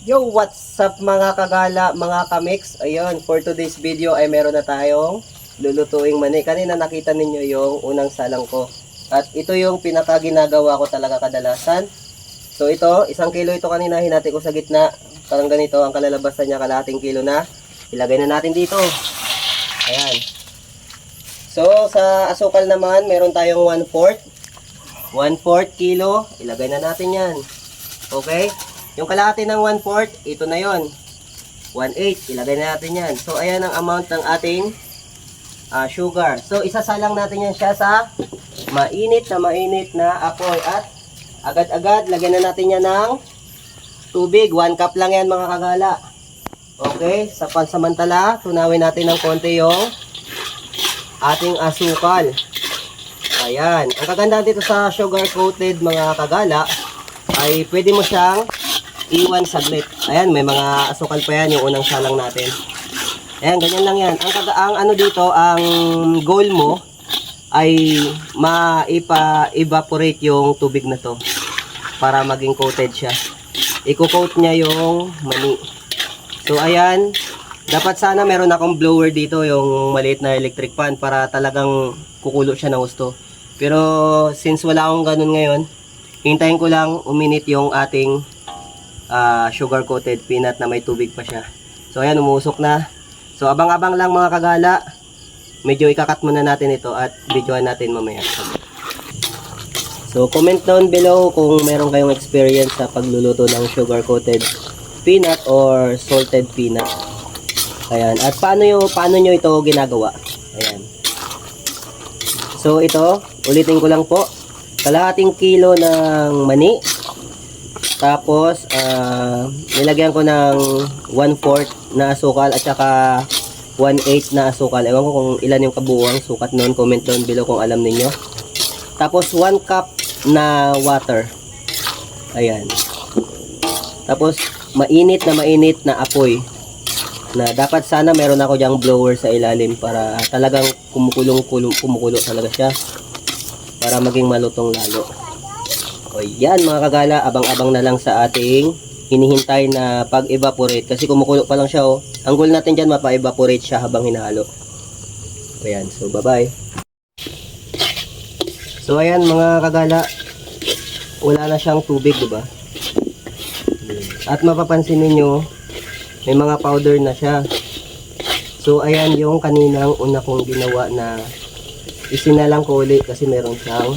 Yo, what's up mga kagala, mga kamix? Ayun, for today's video ay meron na tayong lulutuing mani. Kanina nakita ninyo yung unang salang ko. At ito yung pinaka ginagawa ko talaga kadalasan. So ito, 1 kilo ito kanina, hinati ko sa gitna. Parang ganito ang kalalabasan niya, kalahating kilo na. Ilagay na natin dito. Ayan. So sa asukal naman, meron tayong 1/4. 1/4 kilo. Ilagay na natin yan. Okay? Yung kalahati ng 1/4, ito na yon. 1/8, ilagay na natin yan. So, ayan ang amount ng ating sugar. So, isasalang natin yan siya sa mainit na apoy. At agad-agad, lagyan na natin yan ng tubig. 1 cup lang yan mga kagala. Okay, sa pansamantala, tunawin natin ng konti yung ating asukal. Ayan. Ang kagandahan dito sa sugar coated mga kagala, ay pwede mo siyang iwan saglit. Ayan, may mga asukal pa yan, yung unang salang natin. Ayan, ganyan lang yan. Ang ano dito, ang goal mo ay maipa-evaporate yung tubig na to para maging coated siya. Iko-coat niya yung mani. So, ayan, dapat sana meron akong blower dito, yung maliit na electric fan para talagang kukulo siya ng gusto. Pero, since wala akong ganun ngayon, hintayin ko lang uminit yung ating sugar coated peanut na may tubig pa siya. So ayan, umusok na. So abang-abang lang mga kagala. Medyo ikakat muna natin ito at videoan natin mamaya. So comment down below kung meron kayong experience sa pagluluto ng sugar coated peanut or salted peanut. Ayan, at paano nyo ito ginagawa? Ayan. So ito, ulitin ko lang po. Kalahating kilo ng mani. Tapos, nilagyan ko ng 1/4 na asukal at saka 1/8 na asukal. Ewan ko kung ilan yung kabuuang sukat noon. Comment down below kung alam ninyo. Tapos, 1 cup na water. Ayan. Tapos, mainit na apoy. Na dapat sana meron ako dyang blower sa ilalim para talagang kumukulo talaga siya. Para maging malutong lalo. O yan mga kagala, abang-abang na lang sa ating hinihintay na pag-evaporate. Kasi kumukulo pa lang siya oh. Ang goal natin dyan, mapa-evaporate siya habang hinahalo. Ayan, so bye-bye. So ayan mga kagala, wala na siyang tubig, diba? At mapapansin ninyo, may mga powder na siya. So ayan yung kaninang una kong ginawa na isinalang ko ulit kasi meron siyang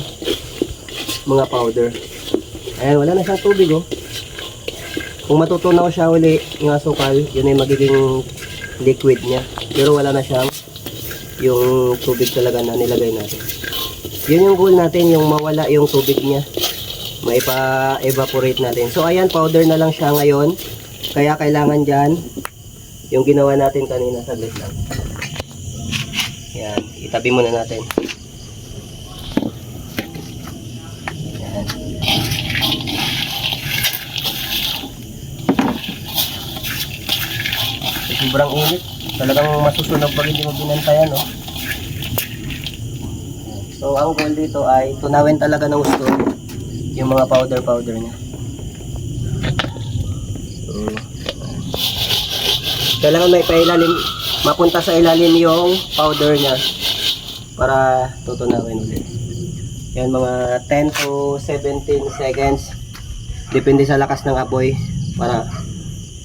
mga powder. Ayan, wala na siyang tubig oh. Kung matutunaw siya uli ng asukal, yun ay magiging liquid niya. Pero wala na siyang yung tubig talaga na nilagay natin. Yun yung goal natin, yung mawala yung tubig niya. Maipa-evaporate natin. So ayan, powder na lang siya ngayon. Kaya kailangan dyan yung ginawa natin kanina, saglit lang. Ayan, itabi muna natin. Sobrang init. Talagang masusunog pag hindi mo binantayan, no? So, ang goal dito ay tunawin talaga ng gusto yung mga powder niya. So, kailangan may pailalim, mapunta sa ilalim yung powder niya para tutunawin ulit. Yan, mga 10 to 17 seconds. Depende sa lakas ng apoy para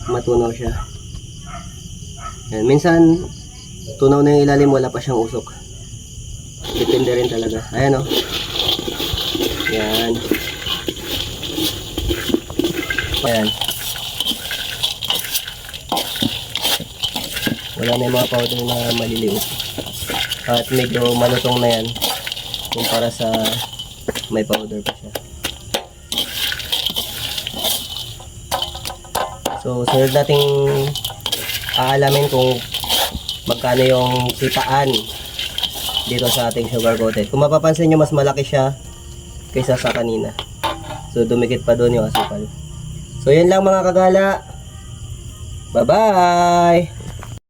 matunaw siya. Yan, minsan tunaw na yung ilalim, wala pa siyang usok. Depende rin talaga. Ayan o. Yan. Ayan. Wala na yung mga powder na maliliit. At medyo malutong na yan kumpara sa may powder pa siya. So, sunod nating aalamin kung magkano yung kitaan dito sa ating sugar coated. Kung mapapansin nyo, mas malaki siya kaysa sa kanina. So dumikit pa doon yung asukal. So yan lang mga kagala. Bye bye.